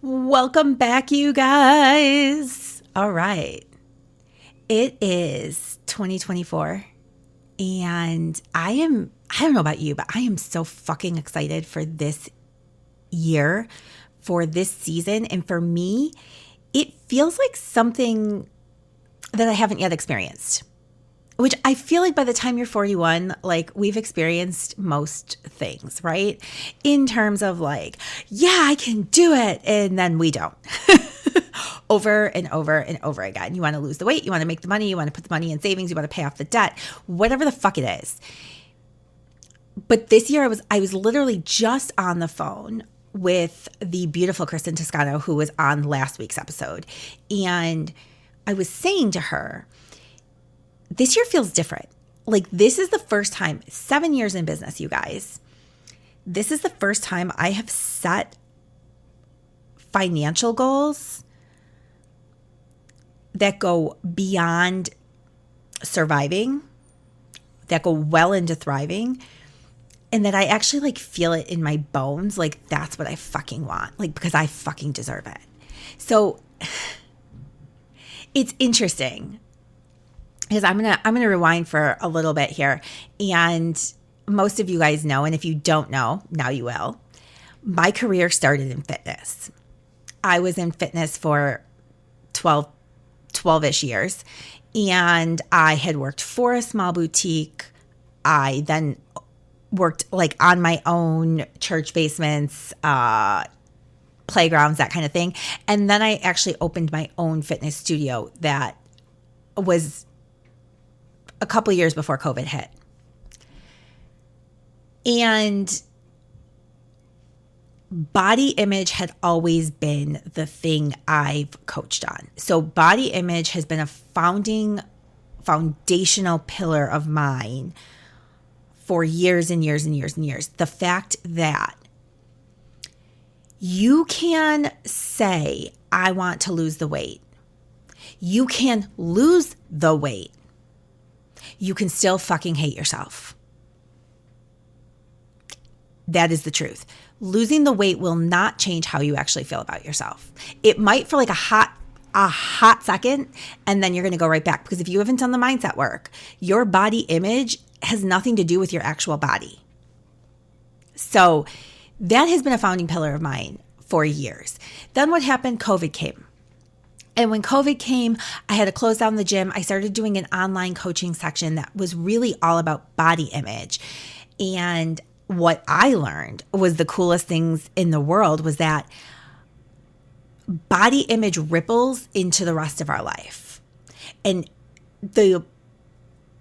Welcome back, you guys. All right. It is 2024, and I don't know about you, but I am so fucking excited for this year, for this season. And for me, it feels like something that I haven't yet experienced. Which I feel like by the time you're 41, like we've experienced most things, right? In terms of like, yeah, I can do it. And then we don't. Over and over and over again. You want to lose the weight. You want to make the money. You want to put the money in savings. You want to pay off the debt, whatever the fuck it is. But this year I was literally just on the phone with the beautiful Kristen Toscano, who was on last week's episode. And I was saying to her, this year feels different. Like, this is the first time, 7 years in business, you guys. This is the first time I have set financial goals that go beyond surviving, that go well into thriving, and that I actually like feel it in my bones. Like, that's what I fucking want. Like, because I fucking deserve it. So it's interesting. Because I'm gonna rewind for a little bit here, and most of you guys know, and if you don't know, now you will. My career started in fitness. I was in fitness for 12-ish years, and I had worked for a small boutique. I then worked like on my own church basements, playgrounds, that kind of thing, and then I actually opened my own fitness studio that was a couple years before COVID hit. And body image had always been the thing I've coached on. So body image has been a foundational pillar of mine for years and years and years and years. The fact that you can say, I want to lose the weight. You can lose the weight. You can still fucking hate yourself. That is the truth. Losing the weight will not change how you actually feel about yourself. It might for like a hot second, and then you're going to go right back. Because if you haven't done the mindset work, your body image has nothing to do with your actual body. So that has been a founding pillar of mine for years. Then what happened? COVID came. And when COVID came, I had to close down the gym. I started doing an online coaching section that was really all about body image. And what I learned was the coolest things in the world was that body image ripples into the rest of our life. And the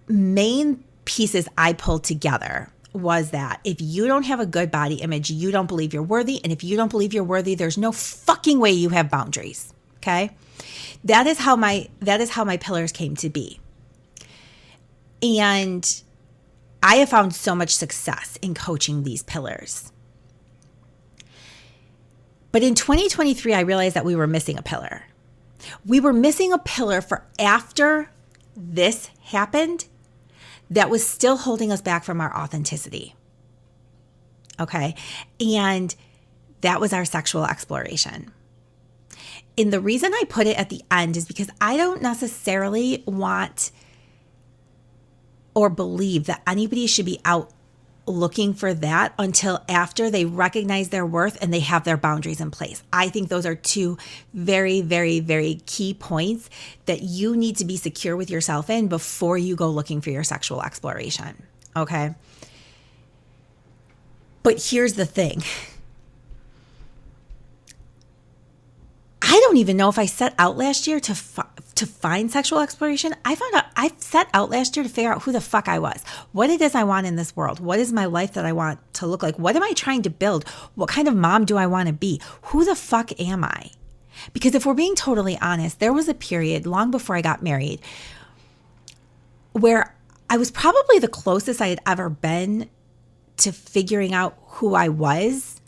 main pieces I pulled together was that if you don't have a good body image, you don't believe you're worthy. And if you don't believe you're worthy, there's no fucking way you have boundaries. Okay? That is how my pillars came to be. And I have found so much success in coaching these pillars. But in 2023, I realized that we were missing a pillar. We were missing a pillar for after this happened that was still holding us back from our authenticity. Okay? And that was our sexual exploration. And the reason I put it at the end is because I don't necessarily want or believe that anybody should be out looking for that until after they recognize their worth and they have their boundaries in place. I think those are two very, very, very key points that you need to be secure with yourself in before you go looking for your sexual exploration. Okay? But here's the thing. I don't even know if I set out last year to find sexual exploration. I set out last year to figure out who the fuck I was, what it is I want in this world, what is my life that I want to look like, what am I trying to build, what kind of mom do I want to be, who the fuck am I? Because if we're being totally honest, there was a period long before I got married where I was probably the closest I had ever been to figuring out who I was.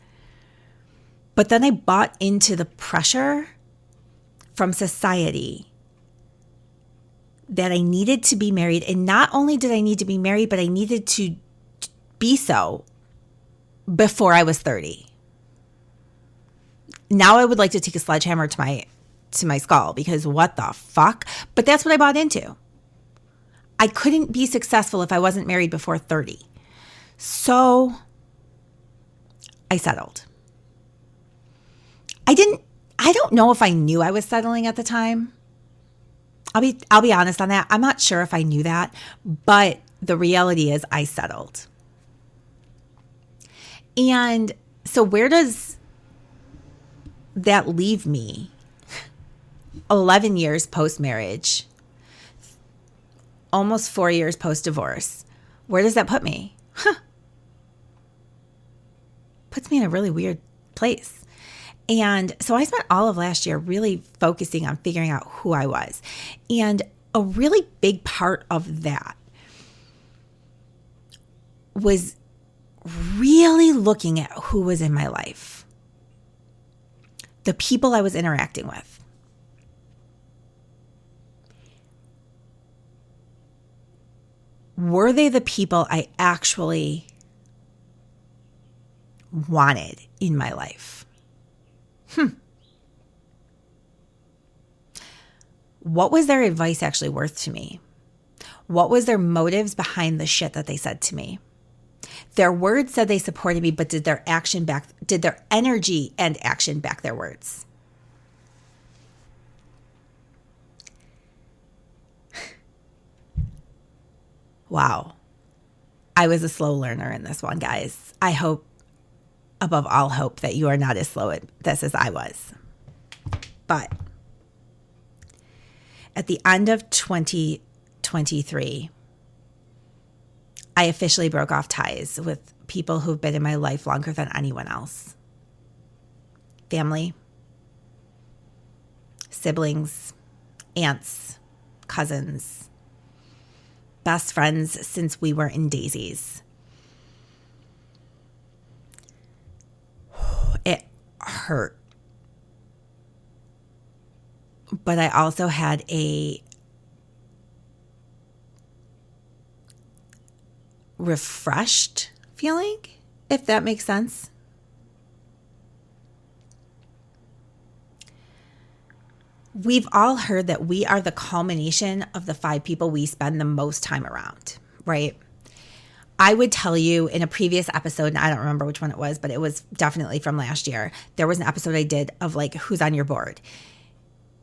But then I bought into the pressure from society that I needed to be married. And not only did I need to be married, but I needed to be so before I was 30. Now I would like to take a sledgehammer to my skull, because what the fuck? But that's what I bought into. I couldn't be successful if I wasn't married before 30. So I settled. I don't know if I knew I was settling at the time. I'll be honest on that. I'm not sure if I knew that, but the reality is I settled. And so where does that leave me? 11 years post-marriage, almost 4 years post-divorce. Where does that put me? Puts me in a really weird place. And so I spent all of last year really focusing on figuring out who I was. And a really big part of that was really looking at who was in my life, the people I was interacting with. Were they the people I actually wanted in my life? What was their advice actually worth to me? What was their motives behind the shit that they said to me? Their words said they supported me, but did their energy and action back their words? Wow. I was a slow learner in this one, guys. I hope, above all hope, that you are not as slow at this as I was. But at the end of 2023, I officially broke off ties with people who've been in my life longer than anyone else. Family, siblings, aunts, cousins, best friends since we were in daisies. It hurt. But I also had a refreshed feeling, if that makes sense. We've all heard that we are the culmination of the 5 people we spend the most time around, right? I would tell you in a previous episode, and I don't remember which one it was, but it was definitely from last year. There was an episode I did of like, who's on your board?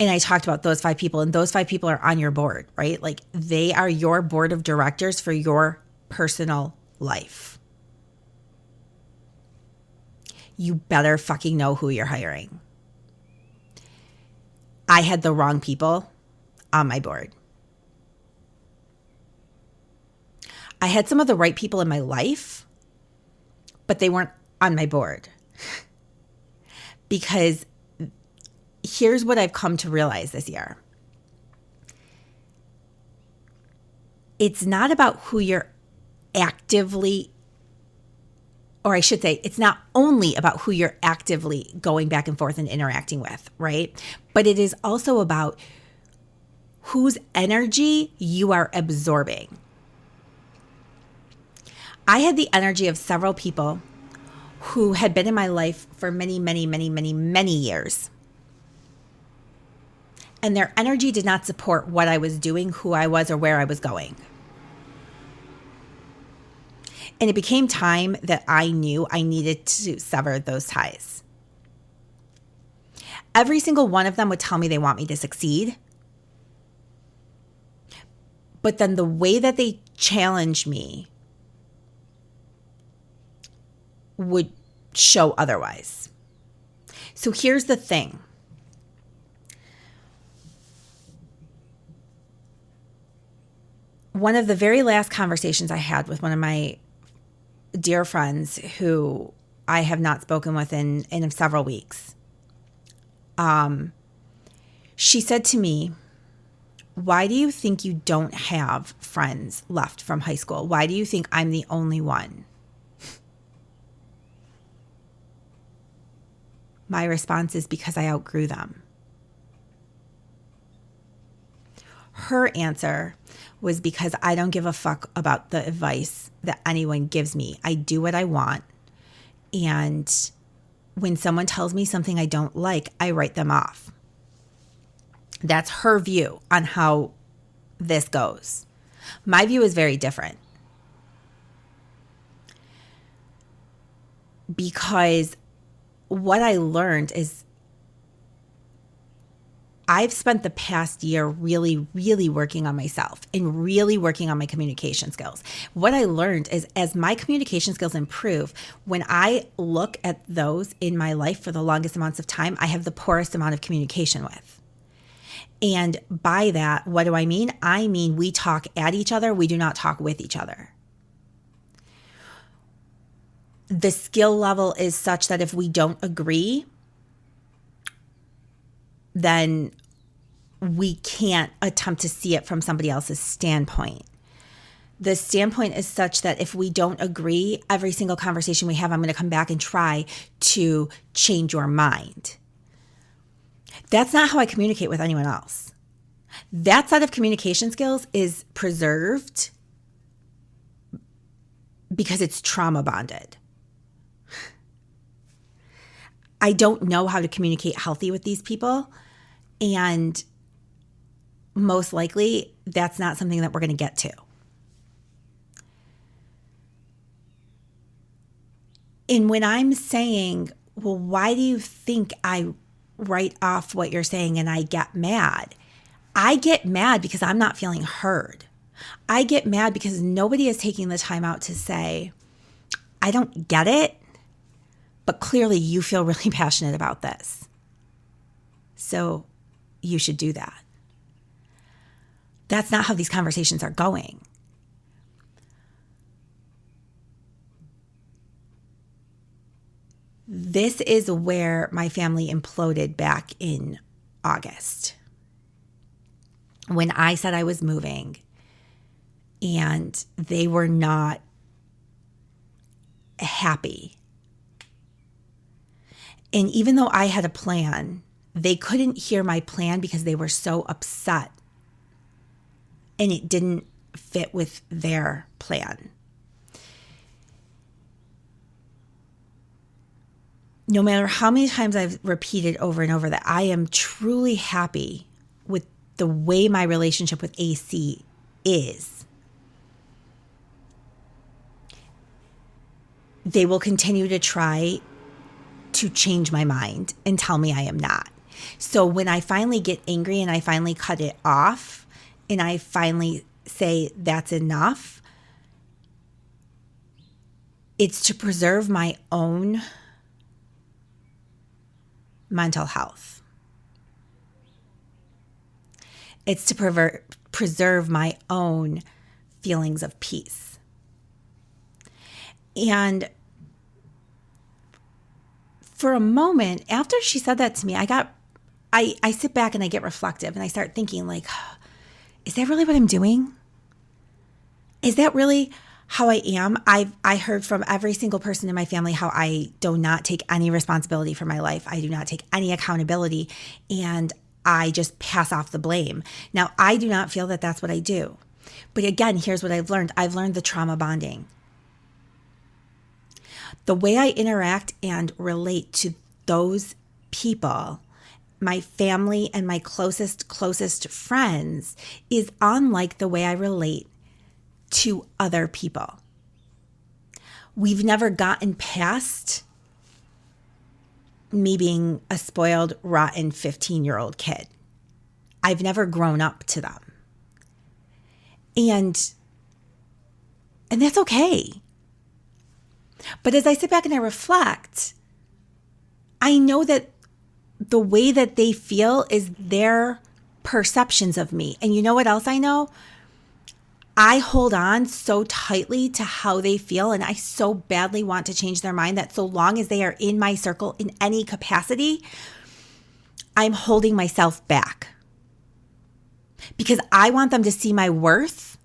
And I talked about those 5 people, and those 5 people are on your board, right? Like, they are your board of directors for your personal life. You better fucking know who you're hiring. I had the wrong people on my board. I had some of the right people in my life, but they weren't on my board. Because here's what I've come to realize this year. It's not about who you're actively, or I should say, it's not only about who you're actively going back and forth and interacting with, right? But it is also about whose energy you are absorbing. I had the energy of several people who had been in my life for many, many, many, many, many years. And their energy did not support what I was doing, who I was, or where I was going. And it became time that I knew I needed to sever those ties. Every single one of them would tell me they want me to succeed. But then the way that they challenged me would show otherwise. So here's the thing. One of the very last conversations I had with one of my dear friends who I have not spoken with in several weeks, she said to me, "Why do you think you don't have friends left from high school? Why do you think I'm the only one?" My response is, because I outgrew them. Her answer was, because I don't give a fuck about the advice that anyone gives me. I do what I want, and when someone tells me something I don't like, I write them off. That's her view on how this goes. My view is very different. Because what I learned is I've spent the past year really, really working on myself and really working on my communication skills. What I learned is as my communication skills improve, when I look at those in my life for the longest amounts of time, I have the poorest amount of communication with. And by that, what do I mean? I mean, we talk at each other. We do not talk with each other. The skill level is such that if we don't agree, then we can't attempt to see it from somebody else's standpoint. The standpoint is such that if we don't agree, every single conversation we have, I'm going to come back and try to change your mind. That's not how I communicate with anyone else. That set of communication skills is preserved because it's trauma bonded. I don't know how to communicate healthy with these people, and most likely that's not something that we're going to get to. And when I'm saying, well, why do you think I write off what you're saying and I get mad? I get mad because I'm not feeling heard. I get mad because nobody is taking the time out to say, I don't get it, but clearly you feel really passionate about this. So you should do that. That's not how these conversations are going. This is where my family imploded back in August. When I said I was moving and they were not happy. And even though I had a plan, they couldn't hear my plan because they were so upset. And it didn't fit with their plan. No matter how many times I've repeated over and over that I am truly happy with the way my relationship with AC is, they will continue to try to change my mind and tell me I am not. So when I finally get angry and I finally cut it off and I finally say that's enough, it's to preserve my own mental health. It's to preserve my own feelings of peace. And for a moment, after she said that to me, I sit back and I get reflective and I start thinking like, is that really what I'm doing? Is that really how I am? I heard from every single person in my family how I do not take any responsibility for my life. I do not take any accountability, and I just pass off the blame. Now, I do not feel that that's what I do. But again, here's what I've learned. I've learned the trauma bonding. The way I interact and relate to those people, my family and my closest friends, is unlike the way I relate to other people. We've never gotten past me being a spoiled, rotten 15-year-old kid. I've never grown up to them. And that's okay. But as I sit back and I reflect, I know that the way that they feel is their perceptions of me. And you know what else I know? I hold on so tightly to how they feel, and I so badly want to change their mind that so long as they are in my circle in any capacity, I'm holding myself back. Because I want them to see my worth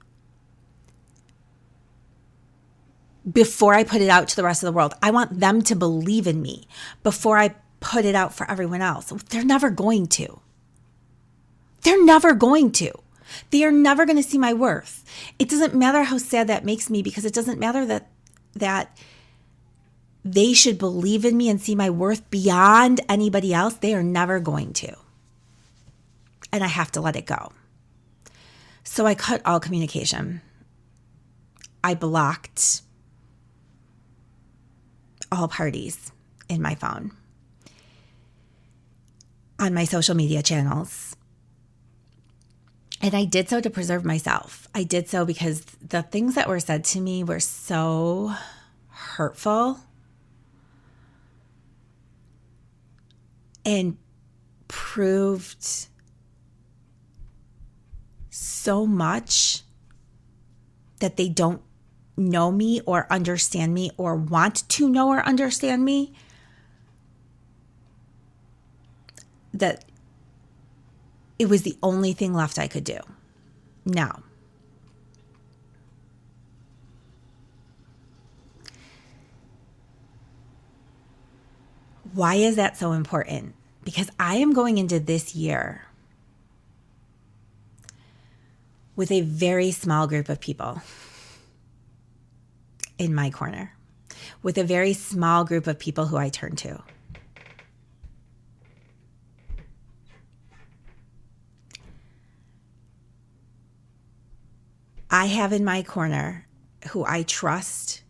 before I put it out to the rest of the world. I want them to believe in me before I put it out for everyone else. They're never going to. They're never going to. They are never going to see my worth. It doesn't matter how sad that makes me, because it doesn't matter that they should believe in me and see my worth beyond anybody else, they are never going to. And I have to let it go. So I cut all communication. I blocked all parties in my phone, on my social media channels. And I did so to preserve myself. I did so because the things that were said to me were so hurtful and proved so much that they don't know me or understand me or want to know or understand me, that it was the only thing left I could do. Now, why is that so important? Because I am going into this year with a very small group of people in my corner, with a very small group of people who I turn to. I have in my corner who I trust,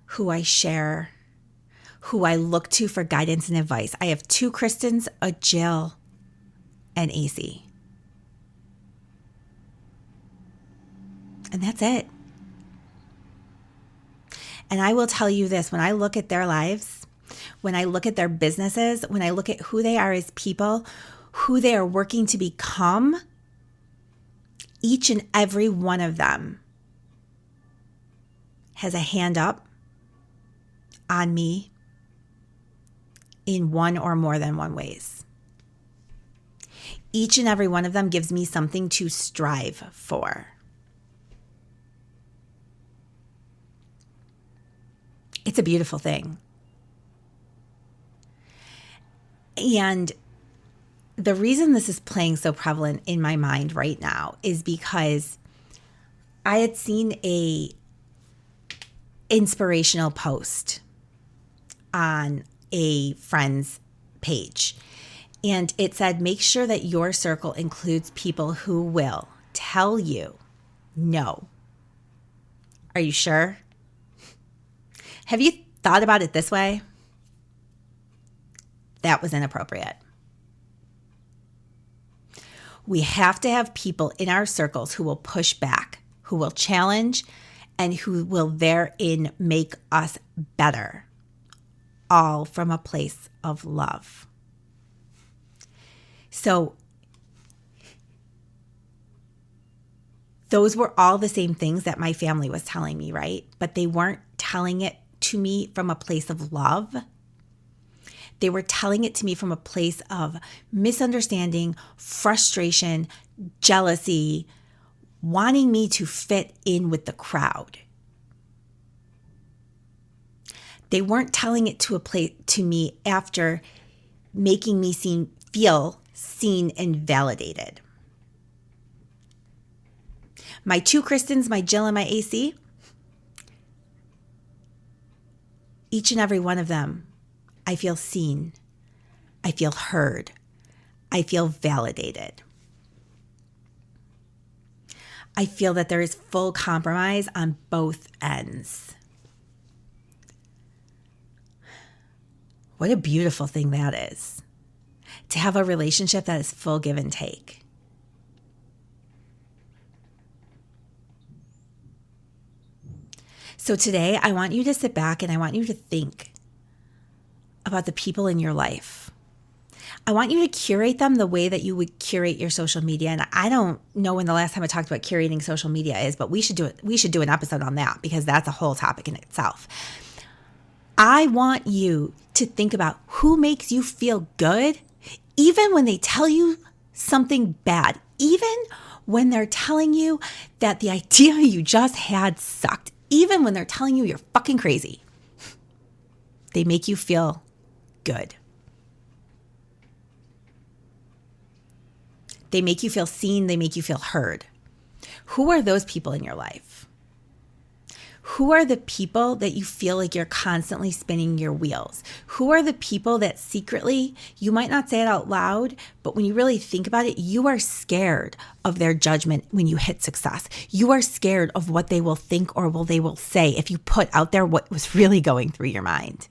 who I share, who I look to for guidance and advice. I have 2 Kristens, a Jill, and AC. And that's it. And I will tell you this, when I look at their lives, when I look at their businesses, when I look at who they are as people, who they are working to become, each and every one of them has a hand up on me in one or more than one ways. Each and every one of them gives me something to strive for. It's a beautiful thing. And the reason this is playing so prevalent in my mind right now is because I had seen a inspirational post on a friend's page. And it said, make sure that your circle includes people who will tell you no. Are you sure? Have you thought about it this way? That was inappropriate. We have to have people in our circles who will push back, who will challenge, and who will therein make us better, all from a place of love. So those were all the same things that my family was telling me, right? But they weren't telling it to me from a place of love. They were telling it to me from a place of misunderstanding, frustration, jealousy, wanting me to fit in with the crowd. They weren't telling it to me after making me feel seen and validated. My 2 Kristens, my Jill, and my AC, each and every one of them, I feel seen, I feel heard, I feel validated. I feel that there is full compromise on both ends. What a beautiful thing that is, to have a relationship that is full give and take. So today, I want you to sit back and I want you to think about the people in your life. I want you to curate them the way that you would curate your social media. And I don't know when the last time I talked about curating social media is, but we should do it. We should do an episode on that because that's a whole topic in itself. I want you to think about who makes you feel good, even when they tell you something bad, even when they're telling you that the idea you just had sucked, even when they're telling you you're fucking crazy. They make you feel good. They make you feel seen. They make you feel heard. Who are those people in your life? Who are the people that you feel like you're constantly spinning your wheels? Who are the people that secretly, you might not say it out loud, but when you really think about it, you are scared of their judgment when you hit success. You are scared of what they will think or what they will say if you put out there what was really going through your mind.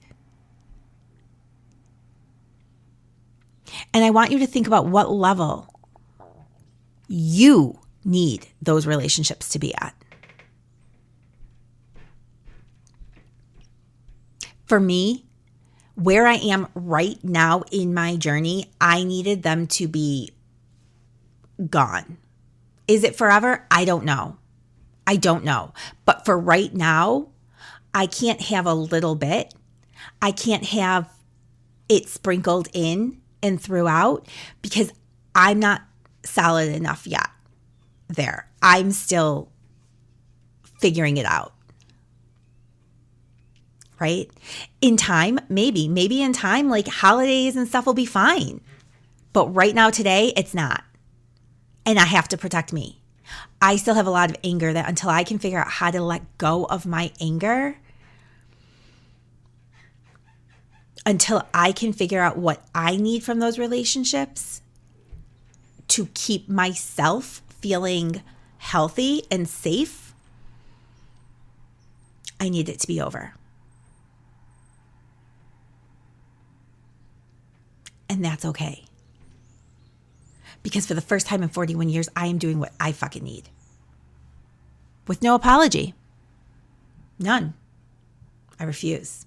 And I want you to think about what level you need those relationships to be at. For me, where I am right now in my journey, I needed them to be gone. Is it forever? I don't know. But for right now, I can't have a little bit. I can't have it sprinkled in and throughout because I'm not solid enough yet there. I'm still figuring it out. Right? In time, maybe in time, like holidays and stuff will be fine. But right now, today, it's not. And I have to protect me. I still have a lot of anger that until I can figure out how to let go of my anger, until I can figure out what I need from those relationships to keep myself feeling healthy and safe, I need it to be over. And that's okay. Because for the first time in 41 years, I am doing what I fucking need. With no apology. None. I refuse.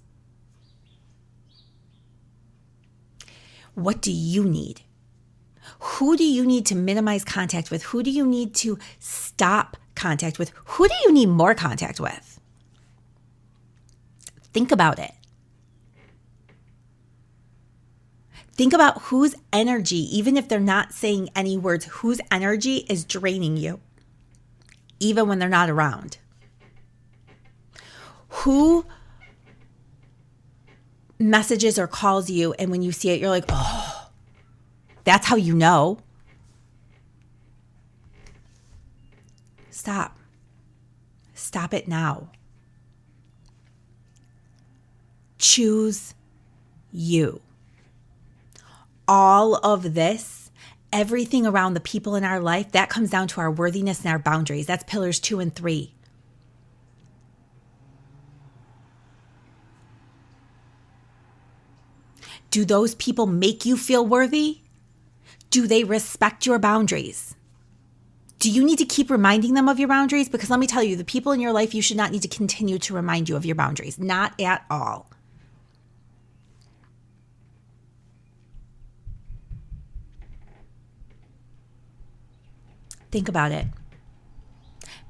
What do you need? Who do you need to minimize contact with? Who do you need to stop contact with? Who do you need more contact with? Think about it. Think about whose energy, even if they're not saying any words, whose energy is draining you, even when they're not around. Who messages or calls you, and when you see it, you're like, oh, that's how you know. Stop. Stop it now. Choose you. All of this, everything around the people in our life, that comes down to our worthiness and our boundaries. That's pillars 2 and 3. Do those people make you feel worthy? Do they respect your boundaries? Do you need to keep reminding them of your boundaries? Because let me tell you, the people in your life, you should not need to continue to remind you of your boundaries. Not at all. Think about it.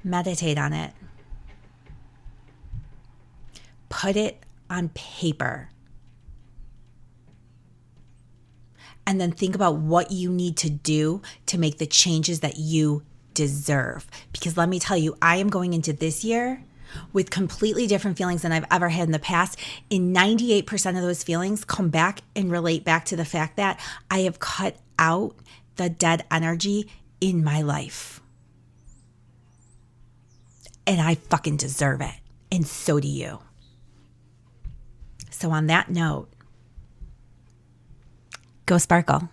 Meditate on it. Put it on paper. And then think about what you need to do to make the changes that you deserve. Because let me tell you, I am going into this year with completely different feelings than I've ever had in the past. And 98% of those feelings come back and relate back to the fact that I have cut out the dead energy in my life. And I fucking deserve it. And so do you. So on that note, go sparkle.